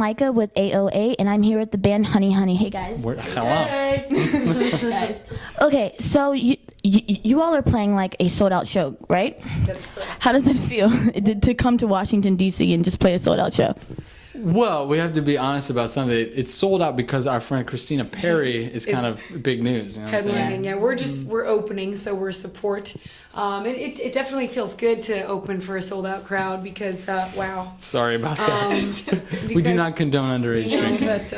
Micah with AOA, and I'm here with the band HoneyHoney. Hey guys. Hello. Hey. Guys. Okay, so you all are playing like a sold out show, right? That's correct. How does it feel to come to Washington D.C. and just play a sold out show? Well, we have to be honest about something. It's sold out because our friend Christina Perry is kind of big news. You know what I'm saying? Headlining, yeah. We're opening, so we're support. It definitely feels good to open for a sold out crowd because wow. Sorry about that. We do because, not condone underage drinking. That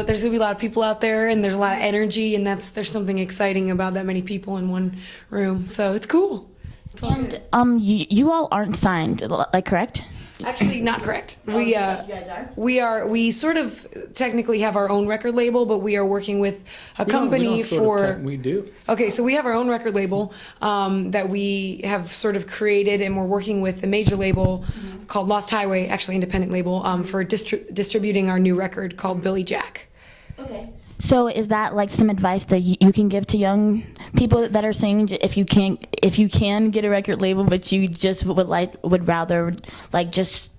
there's gonna be a lot of people out there and there's a lot of energy and there's something exciting about that many people in one room. So it's cool. It's all good. You all aren't signed, like, correct? Actually, not correct. You guys are? We sort of technically have our own record label, but we are working with a company We do. Okay, so we have our own record label that we have sort of created, and we're working with a major label called Lost Highway, actually independent label, for distributing our new record called Billy Jack. Okay. So is that like some advice that you can give to young people that are saying if you can get a record label, but you just would rather like just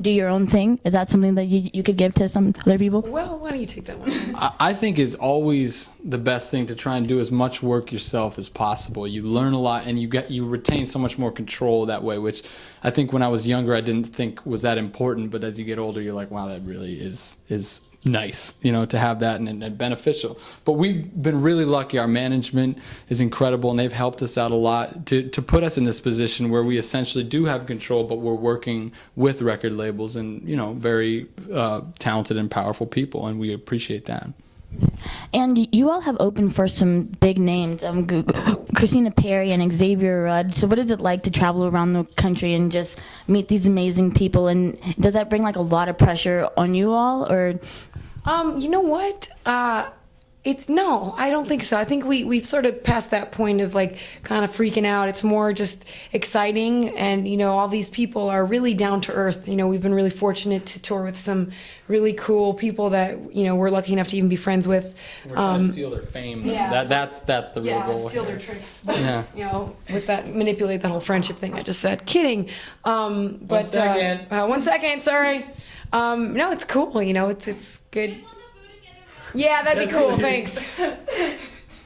do your own thing? Is that something that you could give to some other people? Well, why don't you take that one? I think is always the best thing to try and do as much work yourself as possible. You learn a lot and you retain so much more control that way, which I think when I was younger I didn't think was that important, but as you get older you're like, wow, that really is nice, to have that and beneficial. But we've been really lucky. Our management is incredible and they've helped us out a lot to put us in this position where we essentially do have control, but we're working with record labels and very talented and powerful people, and we appreciate that. And you all have opened for some big names, Christina Perry and Xavier Rudd. So what is it like to travel around the country and just meet these amazing people? And does that bring like a lot of pressure on you all, or? You know what? No, I don't think so. I think we've sort of passed that point of like kind of freaking out. It's more just exciting, and all these people are really down to earth. We've been really fortunate to tour with some really cool people that we're lucky enough to even be friends with. We're trying to steal their fame. Yeah. That's the real goal. Steal here. their tricks. Yeah. With that, manipulate that whole friendship thing I just said. Kidding. But 1 second. 1 second. Sorry. No, it's cool. It's good. Yeah, that'd be cool. Thanks. That's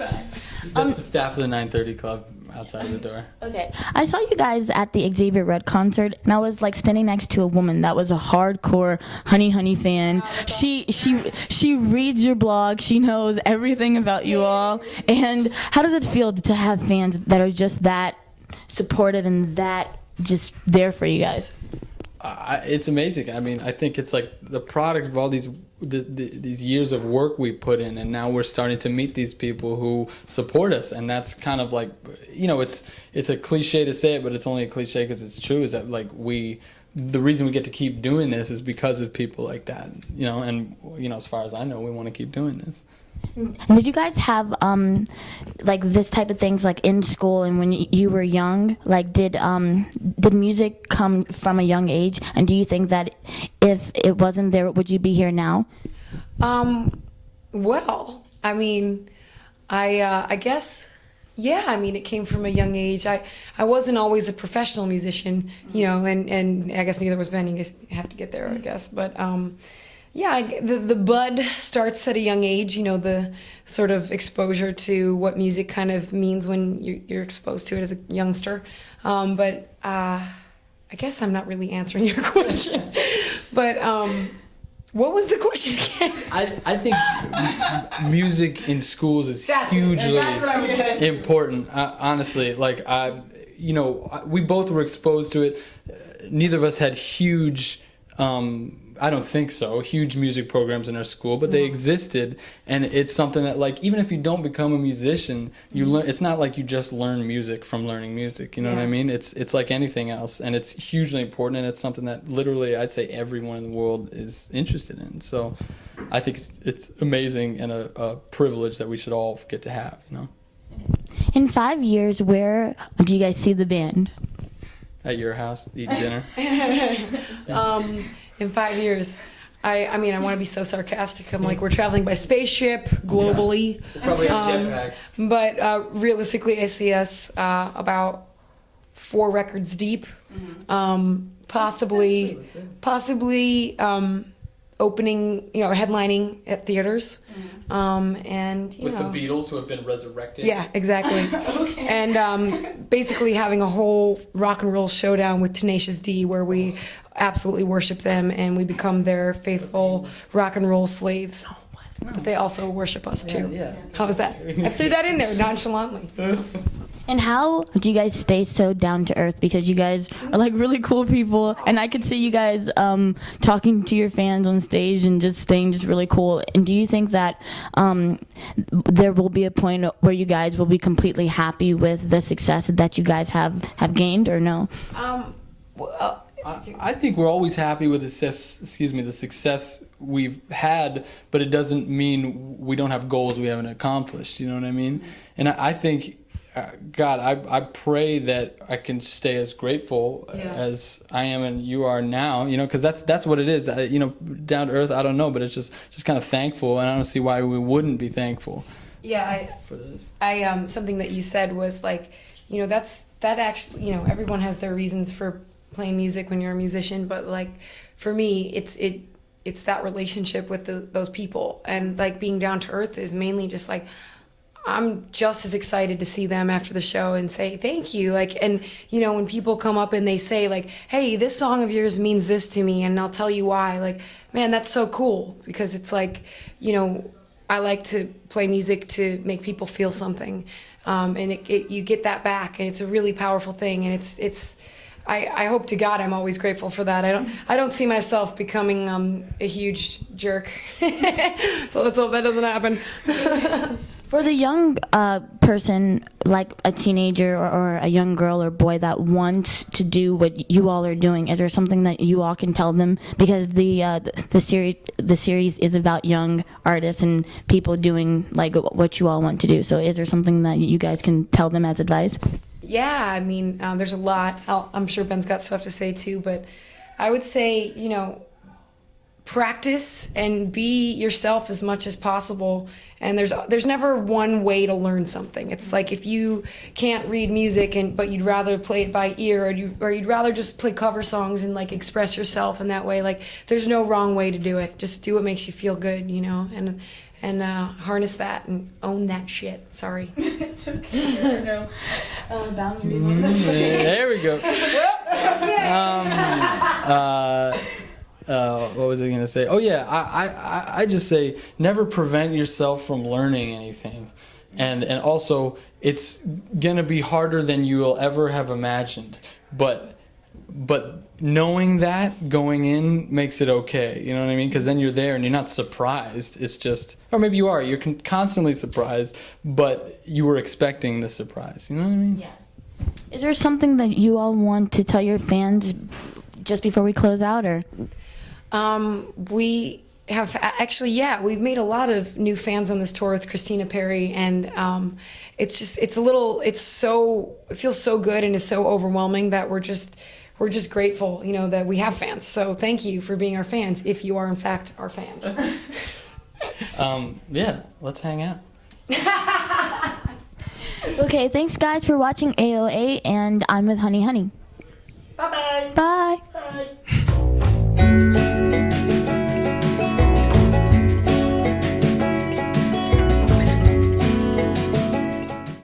the staff of the 930 Club outside of the door. Okay. I saw you guys at the Xavier Rudd concert, and I was like standing next to a woman that was a hardcore HoneyHoney fan. She reads your blog. She knows everything about you all. And how does it feel to have fans that are just that supportive and that just there for you guys? It's amazing. I mean, I think it's like the product of all these years of work we put in, and now we're starting to meet these people who support us, and that's kind of like, it's a cliche to say it, but it's only a cliche because it's true. Is that like the reason we get to keep doing this is because of people like that, and as far as I know, we want to keep doing this. And did you guys have like this type of things like in school and when you were young? Like did music come from a young age? And do you think that if it wasn't there, would you be here now? Well, I mean, I guess, yeah. I mean, it came from a young age. I wasn't always a professional musician, and I guess neither was Ben. You guys have to get there, I guess, but. Yeah, the bud starts at a young age, the sort of exposure to what music kind of means when you're exposed to it as a youngster. But I guess I'm not really answering your question. But what was the question again? I think music in schools is hugely important. Honestly, like we both were exposed to it. Neither of us had huge. I don't think so. Huge music programs in our school, but they existed, and it's something that, like, even if you don't become a musician, you learn. It's not like you just learn music from learning music. You know what I mean? It's like anything else, and it's hugely important, and it's something that literally I'd say everyone in the world is interested in. So, I think it's amazing and a privilege that we should all get to have. In 5 years, where do you guys see the band? At your house, eating dinner. In 5 years, I mean, I want to be so sarcastic. I'm like, we're traveling by spaceship globally. Probably have jetpacks. But realistically, I see us about 4 records deep. Possibly opening, headlining at theaters, and with the Beatles, who have been resurrected. Yeah, exactly. Okay. And basically having a whole rock and roll showdown with Tenacious D, where we absolutely worship them and we become their faithful rock and roll slaves. But they also worship us too. Yeah. How was that? I threw that in there nonchalantly. And how do you guys stay so down to earth? Because you guys are like really cool people, and I could see you guys talking to your fans on stage and just staying just really cool. And do you think that there will be a point where you guys will be completely happy with the success that you guys have gained, or no? I think we're always happy with the success we've had, but it doesn't mean we don't have goals we haven't accomplished. You know what I mean? And I think, God, I pray that I can stay as grateful as I am and you are now. Because that's what it is. Down to earth. I don't know, but it's just kind of thankful, and I don't see why we wouldn't be thankful. Yeah, for this. Something that you said was like, that actually, everyone has their reasons for playing music when you're a musician, but like for me, it's that relationship with those people, and like being down to earth is mainly just like, I'm just as excited to see them after the show and say thank you. Like, and when people come up and they say like, hey, this song of yours means this to me, and I'll tell you why. Like, man, that's so cool, because it's like, I like to play music to make people feel something, and you get that back, and it's a really powerful thing, and it's. I hope to God I'm always grateful for that. I don't see myself becoming a huge jerk, so let's hope that doesn't happen. For the young person, like a teenager or a young girl or boy that wants to do what you all are doing, is there something that you all can tell them? Because the series is about young artists and people doing like what you all want to do. So is there something that you guys can tell them as advice? Yeah, I mean, there's a lot. I'm sure Ben's got stuff to say too, but I would say, practice and be yourself as much as possible. And there's never one way to learn something. It's like if you can't read music but you'd rather play it by ear, or you'd rather just play cover songs and like express yourself in that way. Like there's no wrong way to do it. Just do what makes you feel good, and harness that and own that shit. Sorry. It's okay. There are no boundaries. There we go. What was I going to say? Oh, yeah, I just say never prevent yourself from learning anything. And also, it's going to be harder than you will ever have imagined. But knowing that going in makes it okay. You know what I mean? Because then you're there and you're not surprised. It's just, or maybe you are. You're constantly surprised, but you were expecting the surprise. You know what I mean? Yeah. Is there something that you all want to tell your fans just before we close out, or? We have actually, we've made a lot of new fans on this tour with Christina Perri, and it feels so good and is so overwhelming that we're just grateful, that we have fans. So thank you for being our fans, if you are in fact our fans. Yeah, let's hang out. Okay, thanks guys for watching AOA, and I'm with HoneyHoney. Bye-bye. Bye.